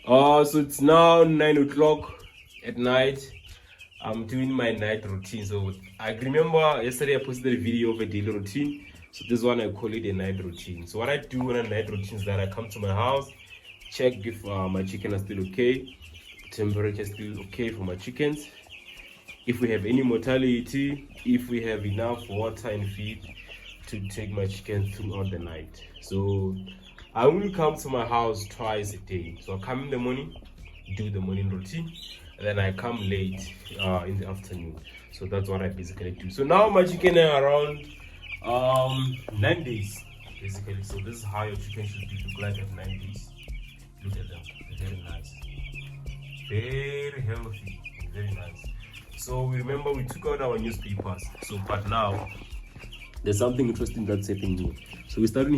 So it's now 9 o'clock at night. I'm doing my night routine. So I remember yesterday I posted a video of a daily routine. So this one I call it a night routine. So what I do on a night routine is that I come to my house, check if my chicken are still okay, temperature is still okay for my chickens, if we have any mortality, if we have enough water and feed to take my chickens throughout the night. So I only come to my house twice a day. So I come in the morning, do the morning routine, and then I come late in the afternoon. So that's what I basically do. So now my chicken are around 9 days basically. So this is how your chicken should be look like at 9 days. Look at them, they're very nice, very healthy, very nice. So we remember we took out our newspapers. So but now there's something interesting that's happening here. So we're starting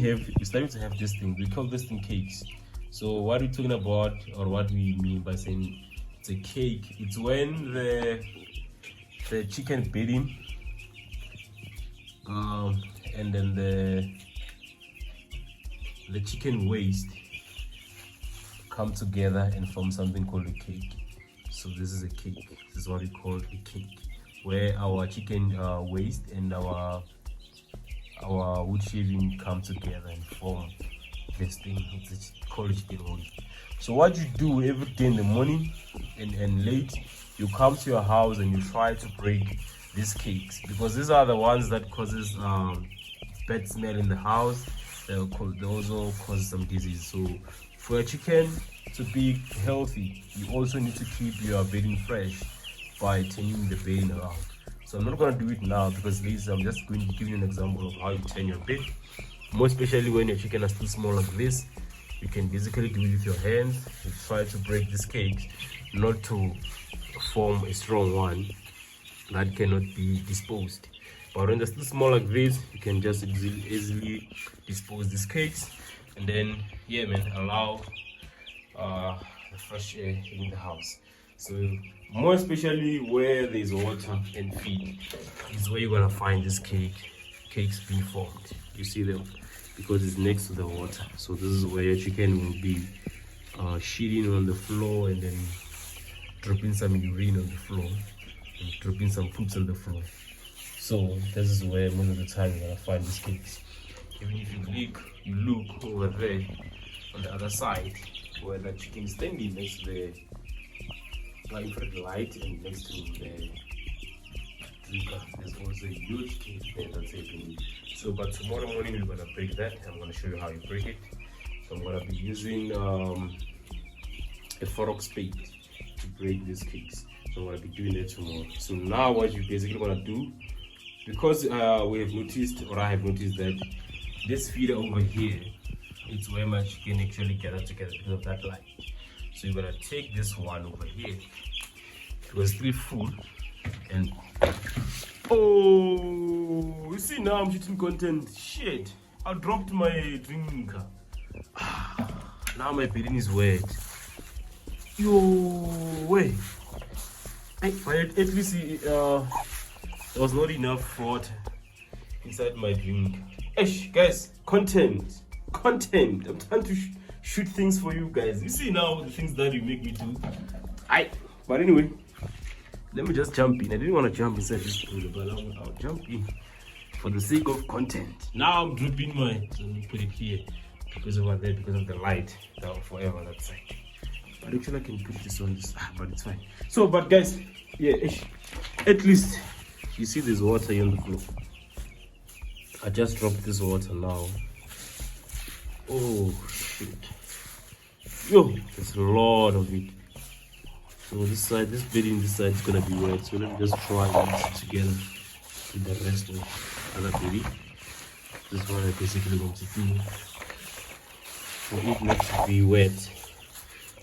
to have this thing. We call this thing cakes. So what we're talking about, or what we mean by saying it's a cake, it's when the chicken bedding and then the chicken waste come together and form something called a cake. So this is a cake. This is what we call a cake, where our chicken waste and our wood shaving come together and form this thing. It's called chicken waste. So what you do every day in the morning and late, you come to your house and you try to break these cakes, because these are the ones that causes bad smell in the house. They also cause some disease. So for a chicken to be healthy, you also need to keep your bedding fresh by turning the bedding around. So I'm not going to do it now because I'm just going to give you an example of how you turn your bed. More especially when your chicken are still small like this, you can basically do it with your hands. You try to break this cake, not to form a strong one that cannot be disposed. But when they're still small like this, you can just easily dispose these cakes, and then allow the fresh air in the house. So more especially where there's water and feed is where you're gonna find this cakes being formed. You see them because it's next to the water. So this is where your chicken will be shitting on the floor and then dropping some urine on the floor and dropping some poops on the floor. So this is where most of the time you're gonna find these cakes. Even if you look over there on the other side where the chicken is standing next to the infrared light and next to the drinker, there's also a huge cake there that's happening. So but tomorrow morning we're gonna break that. I'm gonna show you how you break it. So I'm gonna be using a fork spade to break these cakes. So I'm gonna be doing that tomorrow. So now what you basically wanna do, because we have noticed, or I have noticed, that this feeder over here, it's where my chicken actually gather together because of that light. So you're gonna take this one over here because it's still full, and oh, you see now I'm shooting content. Shit, I dropped my drinker. Now my bedding is wet. Yo, wait. But at least there was not enough water inside my drink. Eish, guys, content. I'm trying to shoot things for you guys. You see now the things that you make me do. But anyway, let me just jump in. I didn't want to jump inside this pool, but I'll jump in for the sake of content. Now I'm dripping my. So let me put it here because over there, because of the light down forever that side. But actually I can put this on this, but it's fine. So, but guys, at least you see there's water here on the floor. I just dropped this water now. Oh shit. Yo, there's a lot of it. So this side, this bedding this side is gonna be wet. So let me just try and mix it together with the rest of the other bedding. This is what I basically want to do. For it not to be wet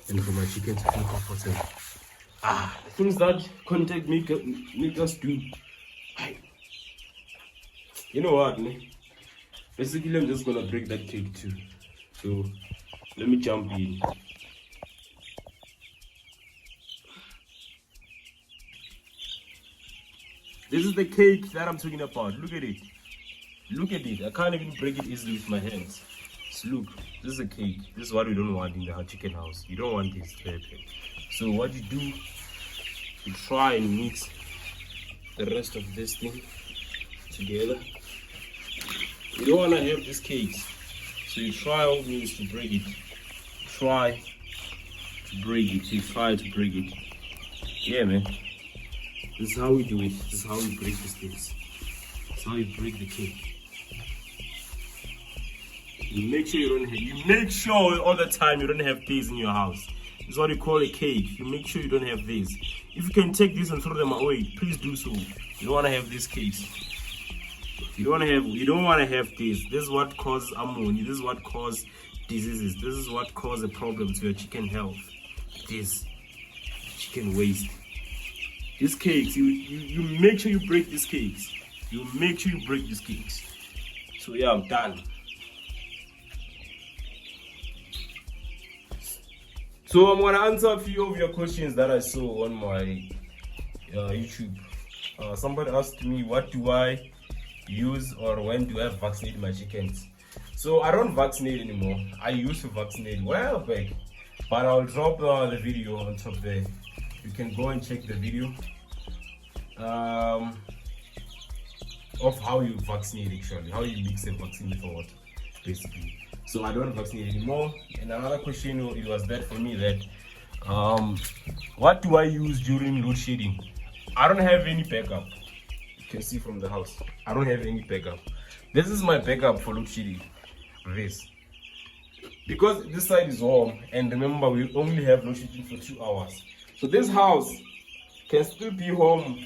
and for my chicken to feel comfortable. The things that contact make us do. You know what, man? Basically I'm just gonna break that cake too. So let me jump in. This is the cake that I'm talking about. Look at it. I can't even break it easily with my hands. So look, this is a cake. This is what we don't want in the chicken house. You don't want this to happen. So what you do, you try and mix the rest of this thing together. You don't want to have these cakes, so you try all means to break it. Try to break it. You try to break it. Yeah, man. This is how we do it. This is how we break these things. This is how you break the cake. You make sure you don't have. You make sure all the time you don't have these in your house. This is what you call a cake. You make sure you don't have these. If you can take this and throw them away, please do so. You don't want to have these cakes. You don't want to have this. This is what causes ammonia. This is what causes diseases. This is what causes a problem to your chicken health. This chicken waste. These cakes, you make sure you break these cakes. You make sure you break these cakes. So yeah, I'm done. So I'm gonna answer a few of your questions that I saw on my YouTube. Somebody asked me, what do I use or when do I vaccinate my chickens? So I don't vaccinate anymore. I used to vaccinate well back, but I'll drop the video on top there. You can go and check the video of how you vaccinate, actually, how you mix a vaccine for what, basically. So I don't vaccinate anymore. And another question, it was that for me that what do I use during load shedding? I don't have any backup. You can see from the house, I don't have any backup. This is my backup for load shedding. This, because this side is warm, and remember we only have load shedding for 2 hours. So this house can still be home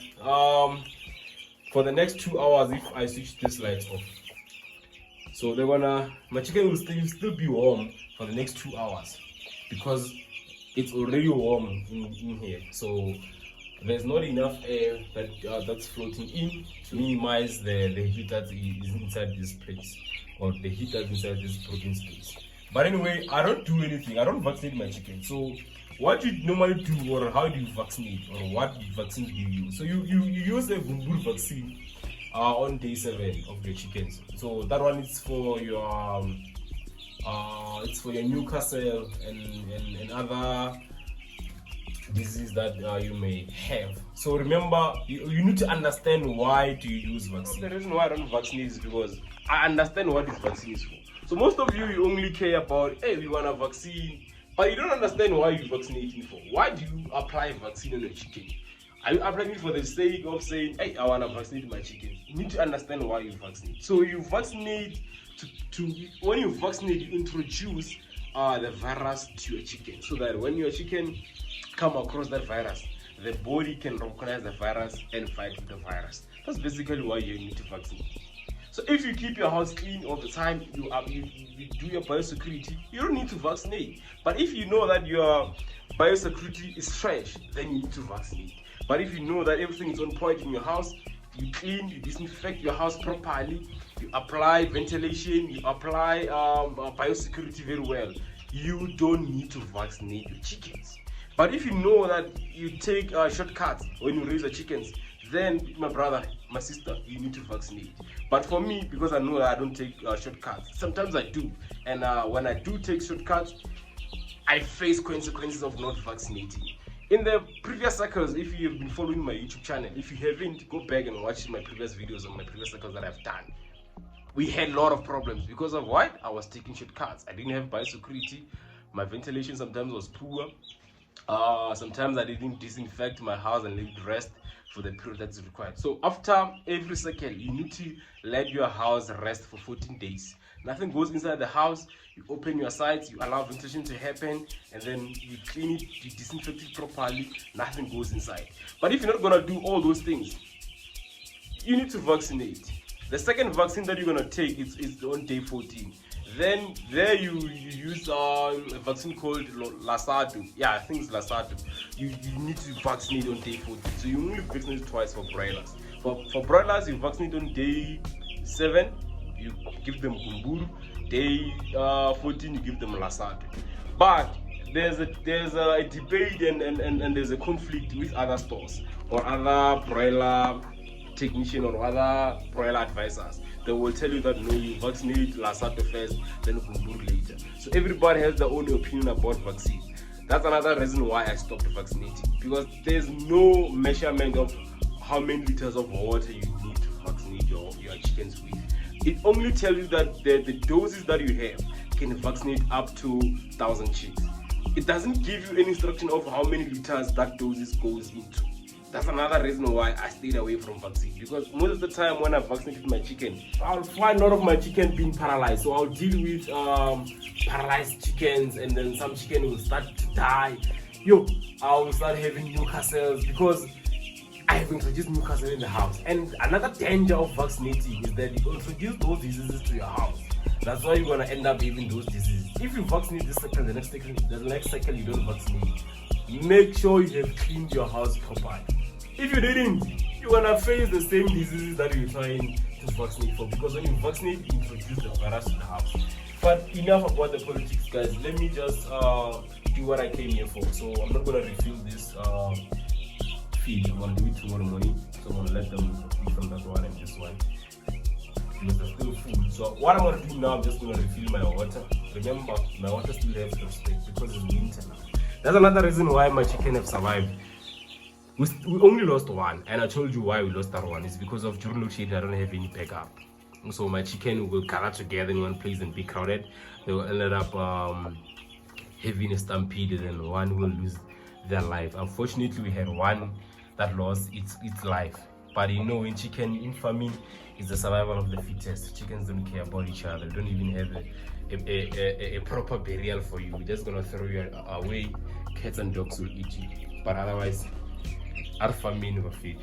for the next 2 hours if I switch this lights off. So my chicken will still be warm for the next 2 hours because it's already warm in here. So there's not enough air that's floating in to minimize the heat that is inside this place, or the heat that's inside this protein space. But anyway, I don't do anything. I don't vaccinate my chicken. So what you normally do, or how do you vaccinate, or what vaccine do you use? So you use a Gumbur vaccine on day 7 of your chickens. So that one is for your Newcastle and other disease that you may have. So remember, you need to understand why do you use vaccine. The reason why I don't vaccinate is because I understand what this vaccine is for. So most of you only care about, hey, we want a vaccine, but you don't understand why you're vaccinating for. Why do you apply vaccine on your chicken? Are you applying it for the sake of saying, hey, I want to vaccinate my chicken? You need to understand why you vaccinate. So you vaccinate when you vaccinate, you introduce the virus to your chicken, so that when your chicken come across that virus, the body can recognize the virus and fight with the virus. That's basically why you need to vaccinate. So if you keep your house clean all the time, you do your biosecurity, you don't need to vaccinate. But if you know that your biosecurity is trash, then you need to vaccinate. But if you know that everything is on point in your house, you clean, you disinfect your house properly, you apply ventilation, you apply biosecurity very well, you don't need to vaccinate your chickens. But if you know that you take shortcuts when you raise the chickens, then my brother, my sister, you need to vaccinate. But for me, because I know that I don't take shortcuts, sometimes I do. And when I do take shortcuts, I face consequences of not vaccinating. In the previous cycles, if you have been following my YouTube channel, if you haven't, go back and watch my previous videos on my previous cycles that I've done. We had a lot of problems because of what? I was taking shortcuts. I didn't have biosecurity. My ventilation sometimes was poor. Sometimes I didn't disinfect my house and let it rest for the period that's required. So after every cycle, you need to let your house rest for 14 days. Nothing goes inside the house. You open your sides, you allow ventilation to happen, and then you clean it, you disinfect it properly. Nothing goes inside. But if you're not gonna do all those things, you need to vaccinate. The second vaccine that you're gonna take is on day 14. Then there you use a vaccine called Lasado. Yeah, I think it's Lasado. You need to vaccinate on day 14. So you only vaccinate twice for broilers. For broilers, you vaccinate on day 7. You give them Gumburu. Day 14, you give them Lasado. But there's a debate and there's a conflict with other stores or other broiler technician or other broiler advisors they will tell you that no, you vaccinate Lasata first, then Kumbur later. So everybody has their own opinion about vaccine. That's another reason why I stopped vaccinating, because there's no measurement of how many liters of water you need to vaccinate your chickens with. It only tells you that the doses that you have can vaccinate up to 1,000 chicks. It doesn't give you any instruction of how many liters that doses goes into. That's another reason why I stayed away from vaccine, because most of the time when I vaccinated my chicken, I'll find a lot of my chicken being paralyzed. So I'll deal with paralyzed chickens, and then some chicken will start to die. I'll start having Newcastles because I have introduced Newcastle in the house. And another danger of vaccinating is that you introduce those diseases to your house. That's why you're gonna end up having those diseases. If you vaccinate this cycle, the next cycle you don't vaccinate, make sure you have cleaned your house properly. If you didn't, you're gonna face the same diseases that you're trying to vaccinate for, because when you vaccinate, you introduce the virus to the house. But enough about the politics, guys. Let me just do what I came here for. So I'm not gonna refill this feed. I'm gonna do it tomorrow morning. So I'm gonna let them eat from that one and this one, because they're still full. So what I'm gonna do now, I'm just gonna refill my water. Remember, my water still has to respect because it's winter now. That's another reason why my chicken have survived. We only lost one, and I told you why we lost that one. It's because of during load shedding I don't have any backup. So my chicken will gather together in one place and be crowded. They will end up having a stampede, and one will lose their life. Unfortunately, we had one that lost its life. But in in farming, it's the survival of the fittest. Chickens don't care about each other. They don't even have a proper burial for you. We're just gonna throw you away. Cats and dogs will eat you. But otherwise, our farming will feed.